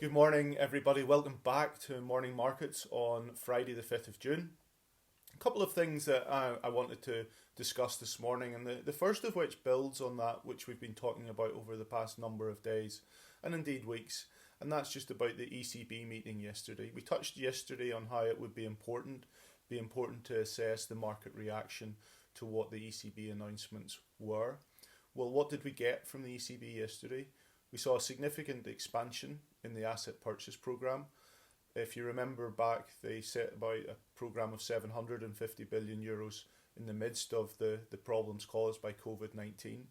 Good morning, everybody. Welcome back to Morning Markets on Friday, the 5th of June. A couple of things that I wanted to discuss this morning, and the first of which builds on that which we've been talking about over the past number of days and indeed weeks, and that's just about the ECB meeting yesterday. We touched yesterday on how it would be important to assess the market reaction to what the ECB announcements were. Well, what did we get from the ECB yesterday? We saw a significant expansion in the asset purchase programme. If you remember back, they set about a programme of 750 billion euros in the midst of the problems caused by COVID-19.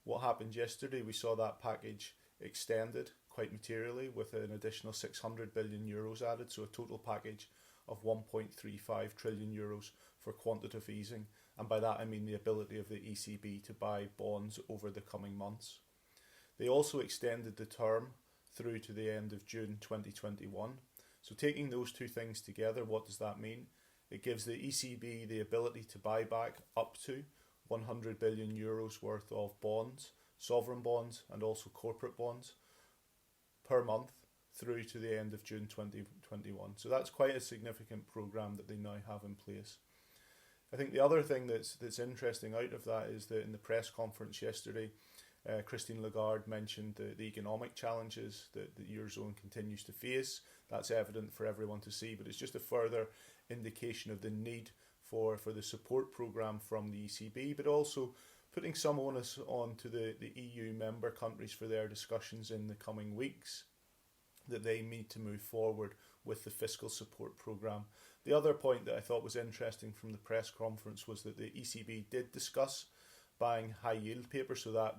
What happened yesterday? We saw that package extended quite materially with an additional 600 billion euros added, so a total package of 1.35 trillion euros for quantitative easing. And by that I mean the ability of the ECB to buy bonds over the coming months. They also extended the term through to the end of June 2021. So taking those two things together, what does that mean? It gives the ECB the ability to buy back up to 100 billion euros worth of bonds, sovereign bonds and also corporate bonds per month through to the end of June 2021. So that's quite a significant programme that they now have in place. I think the other thing that's interesting out of that is that in the press conference yesterday, Christine Lagarde mentioned the economic challenges that the Eurozone continues to face. That's evident for everyone to see, but it's just a further indication of the need for the support programme from the ECB, but also putting some onus onto the EU member countries for their discussions in the coming weeks, that they need to move forward with the fiscal support programme. The other point that I thought was interesting from the press conference was that the ECB did discuss buying high yield paper, so that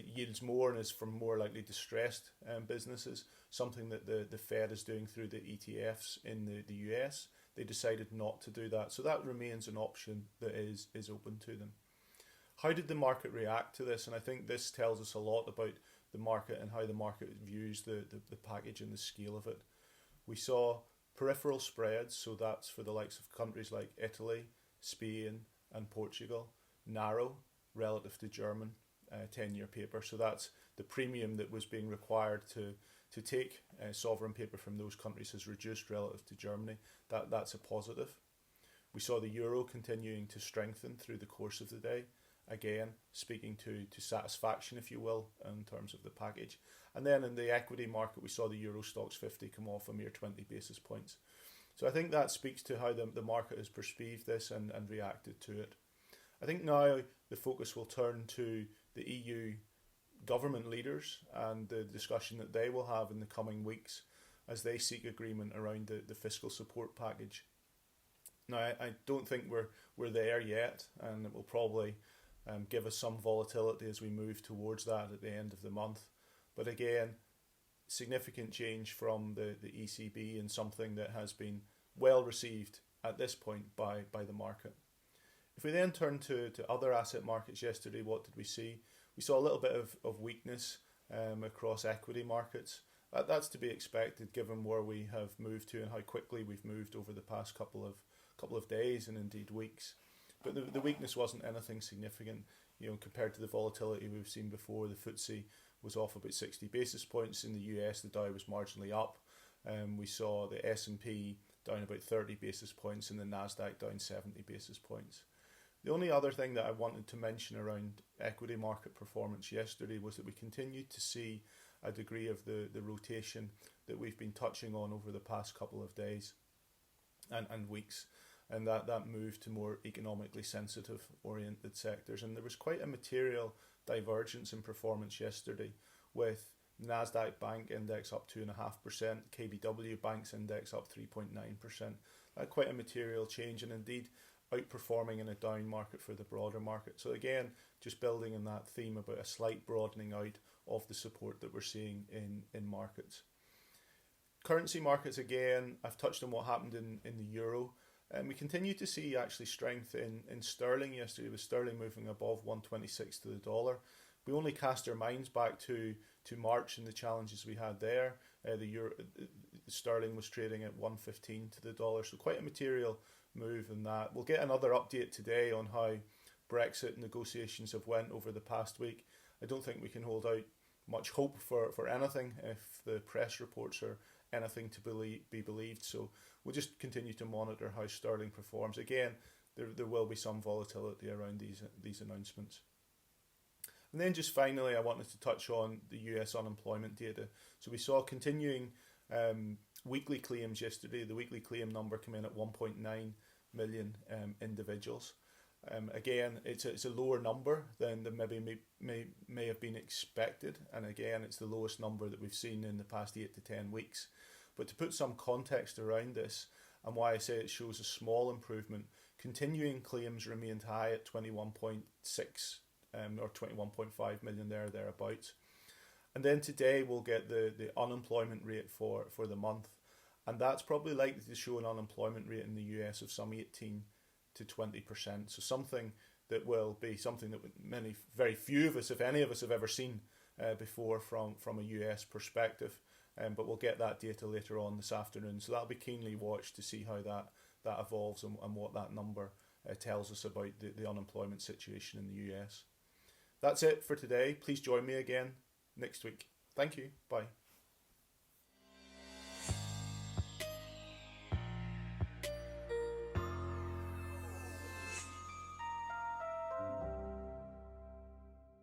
yields more and is from more likely distressed businesses, something that the Fed is doing through the ETFs in the US. They decided not to do that, so that remains an option that is open to them. How did the market react to this? And I think this tells us a lot about the market and how the market views the package and the scale of it. We saw peripheral spreads, so that's for the likes of countries like Italy, Spain and Portugal, narrow relative to German 10-year paper. So that's the premium that was being required to take sovereign paper from those countries has reduced relative to Germany. That's a positive. We saw the euro continuing to strengthen through the course of the day, again speaking to satisfaction, if you will, in terms of the package. And then in the equity market, we saw the Euro Stoxx 50 come off a mere 20 basis points. So I think that speaks to how the market has perceived this and reacted to it. I think now the focus will turn to the EU government leaders and the discussion that they will have in the coming weeks as they seek agreement around the fiscal support package. Now, I don't think we're there yet, and it will probably give us some volatility as we move towards that at the end of the month. But again, significant change from the ECB and something that has been well received at this point by the market. If we then turn to other asset markets yesterday, what did we see? We saw a little bit of weakness across equity markets. That's to be expected given where we have moved to and how quickly we've moved over the past couple of days and indeed weeks. But the weakness wasn't anything significant, compared to the volatility we've seen before. The FTSE was off about 60 basis points. In the US, the Dow was marginally up. We saw the S&P down about 30 basis points and the Nasdaq down 70 basis points. The only other thing that I wanted to mention around equity market performance yesterday was that we continued to see a degree of the rotation that we've been touching on over the past couple of days and weeks, and that moved to more economically sensitive oriented sectors. And there was quite a material divergence in performance yesterday, with Nasdaq Bank Index up 2.5%, KBW Banks Index up 3.9%. Quite a material change, and indeed outperforming in a down market for the broader market. So again, just building on that theme about a slight broadening out of the support that we're seeing in markets. Currency markets, again, I've touched on what happened in the euro. And we continue to see actually strength in sterling yesterday, with sterling moving above 126 to the dollar. We only cast our minds back to March and the challenges we had there. The sterling was trading at 115 to the dollar, so quite a material move in that. We'll get another update today on how Brexit negotiations have went over the past week. I don't think we can hold out much hope for anything if the press reports are anything to be believed. So we'll just continue to monitor how sterling performs. Again, there will be some volatility around these announcements. And then just finally, I wanted to touch on the US unemployment data. So we saw continuing weekly claims yesterday. The weekly claim number came in at 1.9 million individuals. Again, it's a lower number than maybe may have been expected, and again, it's the lowest number that we've seen in the past 8 to 10 weeks. But to put some context around this, and why I say it shows a small improvement, continuing claims remained high at 21.6 or 21.5 million thereabouts. And then today we'll get the unemployment rate for the month, and that's probably likely to show an unemployment rate in the US of some 18 to 20%. So something that will be something that very few of us, if any of us, have ever seen before from a US perspective. But we'll get that data later on this afternoon. So that'll be keenly watched to see how that evolves and what that number tells us about the unemployment situation in the US. That's it for today. Please join me again next week. Thank you. Bye.